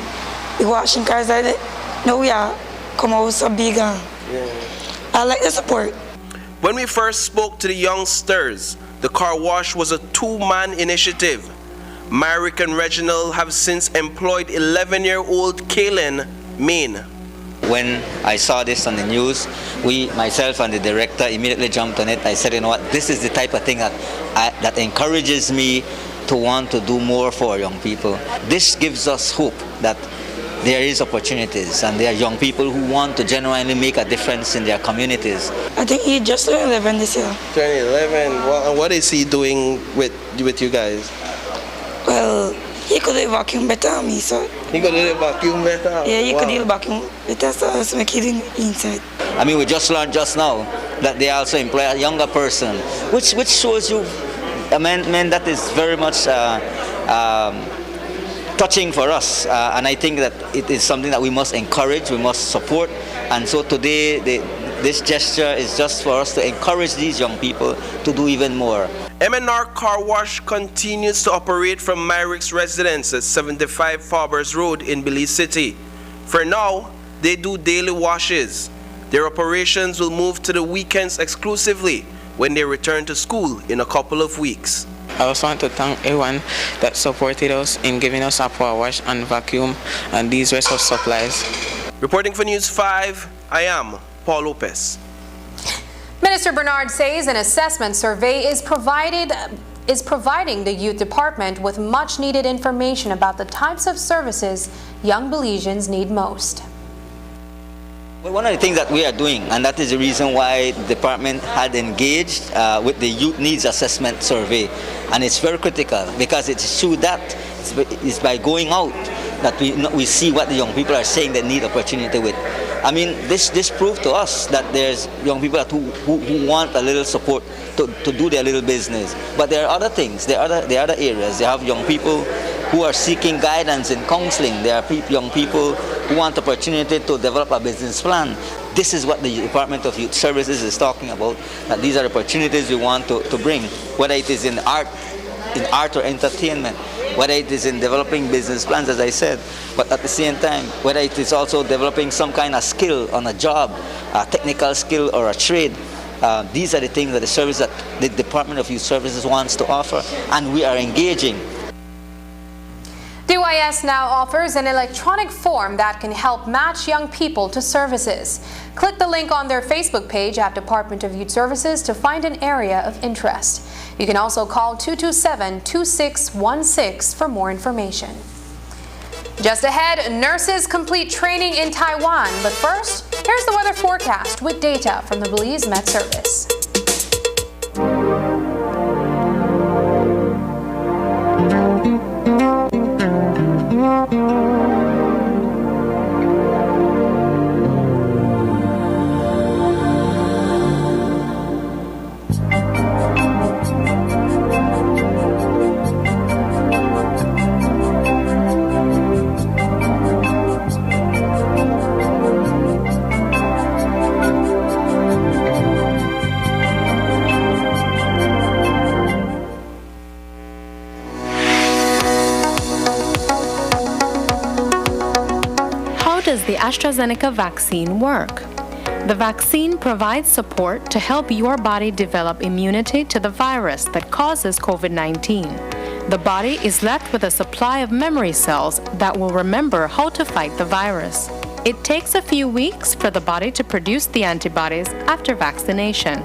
be washing cars. I didn't know we are come out so big. I like the support.
When we first spoke to the youngsters, the car wash was a two-man initiative. Myrick and Reginald have since employed 11-year-old Kaylin Main.
When I saw this on the news, myself and the director immediately jumped on it. I said, you know what, this is the type of thing that encourages me to want to do more for young people. This gives us hope that there is opportunities and there are young people who want to genuinely make a difference in their communities.
I think he just turned 11 this year.
Turning 11. Well, what is he doing with you guys?
Well, he could do vacuum better than me, so.
He could do vacuum better?
Yeah, he could do vacuum better, so I was making it inside.
I mean, we just learned just now that they also employ a younger person, which shows you, man, that is very much touching for us. And I think that it is something that we must encourage, we must support. And so today, this gesture is just for us to encourage these young people to do even more.
M&R Car Wash continues to operate from Myrick's residence at 75 Farbers Road in Belize City. For now, they do daily washes. Their operations will move to the weekends exclusively when they return to school in a couple of weeks.
I also want to thank everyone that supported us in giving us a power wash and vacuum and these rest of supplies.
Reporting for News 5, I am Paul Lopez.
Minister Bernard says an assessment survey is providing the Youth Department with much needed information about the types of services young Belizeans need most.
Well, one of the things that we are doing, and that is the reason why the department had engaged with the Youth Needs Assessment Survey, and it's very critical because it's through that, it's by going out that we see what the young people are saying they need opportunity with. I mean, this proved to us that there's young people who want a little support to do their little business. But there are other things, there are other areas. They have young people who are seeking guidance in counseling. There are young people who want opportunity to develop a business plan. This is what the Department of Youth Services is talking about, that these are opportunities we want to bring, whether it is in art or entertainment, whether it is in developing business plans, as I said, but at the same time, whether it is also developing some kind of skill on a job, a technical skill or a trade. These are the things that the service that the Department of Youth Services wants to offer, and we are engaging.
DYS now offers an electronic form that can help match young people to services. Click the link on their Facebook page at Department of Youth Services to find an area of interest. You can also call 227-2616 for more information. Just ahead, nurses complete training in Taiwan. But first, here's the weather forecast with data from the Belize Met Service.
does the AstraZeneca vaccine work? The vaccine provides support to help your body develop immunity to the virus that causes COVID-19. The body is left with a supply of memory cells that will remember how to fight the virus. It takes a few weeks for the body to produce the antibodies after vaccination.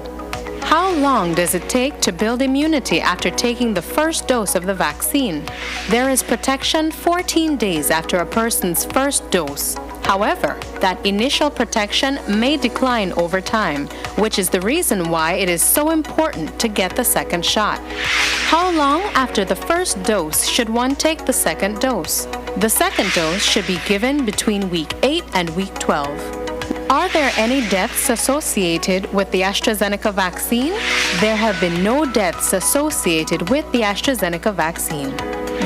How long does it take to build immunity after taking the first dose of the vaccine? There is protection 14 days after a person's first dose. However, that initial protection may decline over time, which is the reason why it is so important to get the second shot. How long after the first dose should one take the second dose? The second dose should be given between week 8 and week 12. Are there any deaths associated with the AstraZeneca vaccine? There have been no deaths associated with the AstraZeneca vaccine.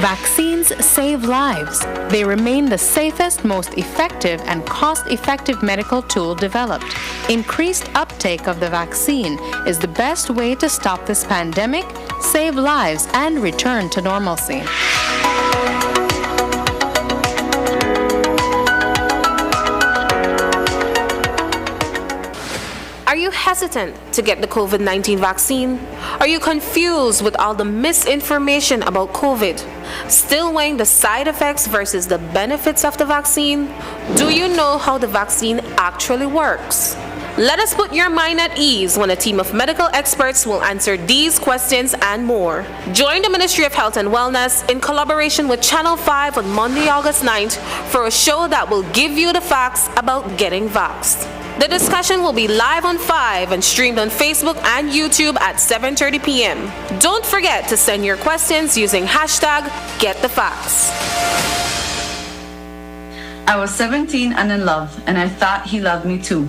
Vaccines save lives. They remain the safest, most effective, and cost-effective medical tool developed. Increased uptake of the vaccine is the best way to stop this pandemic, save lives, and return to normalcy.
Are you hesitant to get the COVID-19 vaccine? Are you confused with all the misinformation about COVID? Still weighing the side effects versus the benefits of the vaccine? Do you know how the vaccine actually works? Let us put your mind at ease when a team of medical experts will answer these questions and more. Join the Ministry of Health and Wellness in collaboration with Channel 5 on Monday, August 9th for a show that will give you the facts about getting vaxxed. The discussion will be live on 5 and streamed on Facebook and YouTube at 7:30 p.m. Don't forget to send your questions using hashtag #GetTheFacts.
I was 17 and in love, and I thought he loved me too.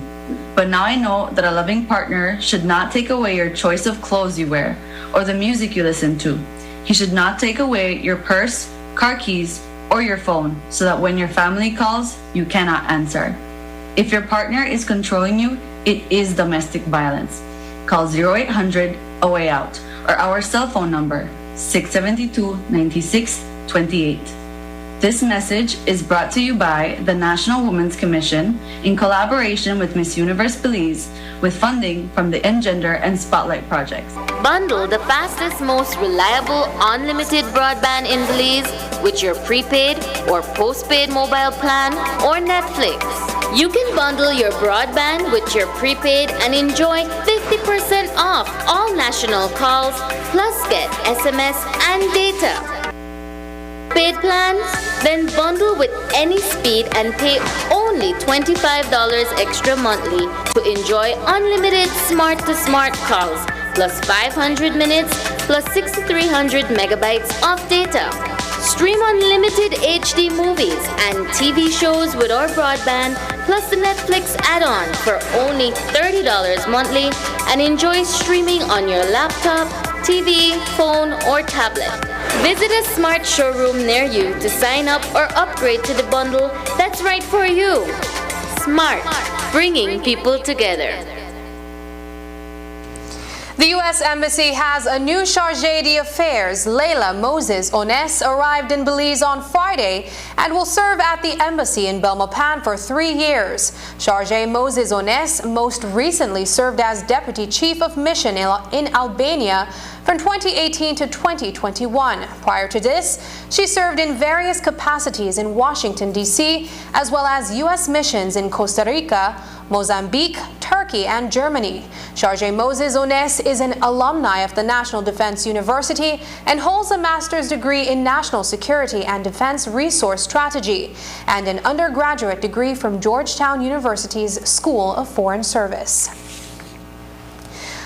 But now I know that a loving partner should not take away your choice of clothes you wear or the music you listen to. He should not take away your purse, car keys, or your phone so that when your family calls, you cannot answer. If your partner is controlling you, it is domestic violence. Call 0800-A-WAY-OUT or our cell phone number, 672-9628. This message is brought to you by the National Women's Commission in collaboration with Miss Universe Belize with funding from the Engender and Spotlight projects.
Bundle the fastest, most reliable, unlimited broadband in Belize with your prepaid or postpaid mobile plan or Netflix. You can bundle your broadband with your prepaid and enjoy 50% off all national calls, plus get SMS and data. Paid plans? Then bundle with any speed and pay only $25 extra monthly to enjoy unlimited smart-to-smart calls, plus 500 minutes, plus 6,300 megabytes of data. Stream unlimited HD movies and TV shows with our broadband, plus the Netflix add-on for only $30 monthly, and enjoy streaming on your laptop, TV, phone, or tablet. Visit a smart showroom near you to sign up or upgrade to the bundle that's right for you. Smart, bringing people together.
The U.S. Embassy has a new chargé d'affaires. Layla Moses Ones arrived in Belize on Friday and will serve at the embassy in Belmopan for 3 years. Chargé Moses Ones most recently served as Deputy Chief of Mission in Albania from 2018 to 2021. Prior to this, she served in various capacities in Washington, D.C., as well as U.S. missions in Costa Rica, Mozambique, Turkey, and Germany. Chargé Moses Ones is an alumni of the National Defense University and holds a master's degree in National Security and Defense Resource Strategy and an undergraduate degree from Georgetown University's School of Foreign Service.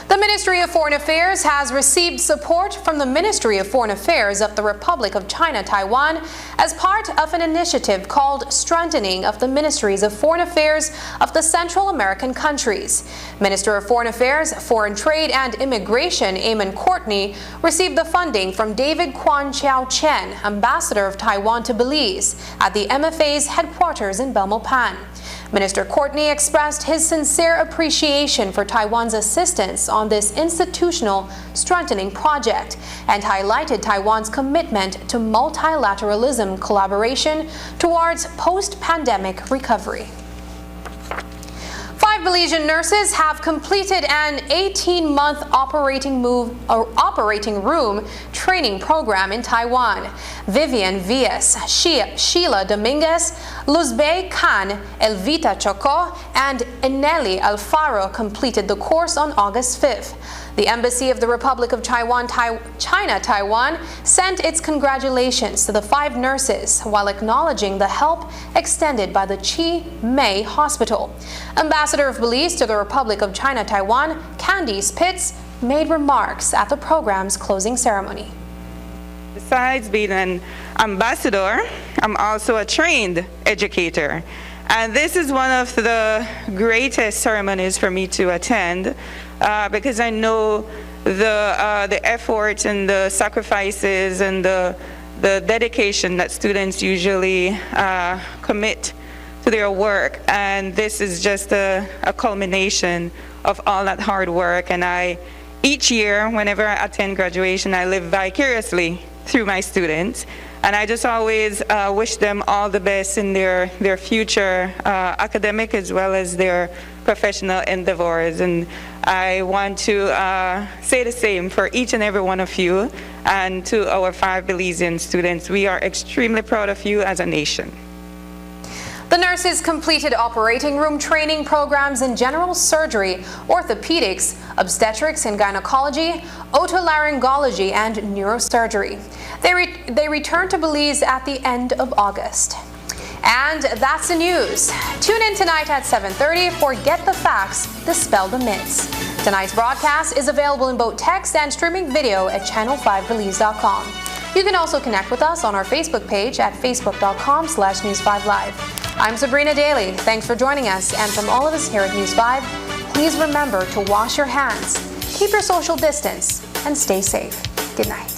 The Ministry of Foreign Affairs has received support from the Ministry of Foreign Affairs of the Republic of China, Taiwan, as part of an initiative called Strengthening of the Ministries of Foreign Affairs of the Central American countries. Minister of Foreign Affairs, Foreign Trade and Immigration, Eamon Courtney, received the funding from David Kwan Chiao Chen, Ambassador of Taiwan to Belize, at the MFA's headquarters in Belmopan. Minister Courtney expressed his sincere appreciation for Taiwan's assistance on this institutional strengthening project and highlighted Taiwan's commitment to multilateralism collaboration towards post-pandemic recovery. 5 Belizean nurses have completed an 18-month operating room training program in Taiwan. Vivian Vias, Sheila Dominguez, Luzbey Khan, Elvita Choco, and Eneli Alfaro completed the course on August 5th. The Embassy of the Republic of Taiwan, Taiwan sent its congratulations to the 5 nurses while acknowledging the help extended by the Chi Mei Hospital. Ambassador of Belize to the Republic of China, Taiwan, Candice Pitts, made remarks at the program's closing ceremony.
Besides being an ambassador, I'm also a trained educator. And this is one of the greatest ceremonies for me to attend because I know the effort and the sacrifices and the dedication that students usually commit to their work. And this is just a culmination of all that hard work. And each year, whenever I attend graduation, I live vicariously through my students. And I just always wish them all the best in their future academic as well as their professional endeavors. And I want to say the same for each and every one of you and to our 5 Belizean students. We are extremely proud of you as a nation.
The nurses completed operating room training programs in general surgery, orthopedics, obstetrics and gynecology, otolaryngology, and neurosurgery. They returned to Belize at the end of August. And that's the news. Tune in tonight at 7:30 for Get the Facts, Dispel the Myths. Tonight's broadcast is available in both text and streaming video at channel5belize.com. You can also connect with us on our Facebook page at facebook.com/News5Live. I'm Sabrina Daly. Thanks for joining us. And from all of us here at News 5, please remember to wash your hands, keep your social distance, and stay safe. Good night.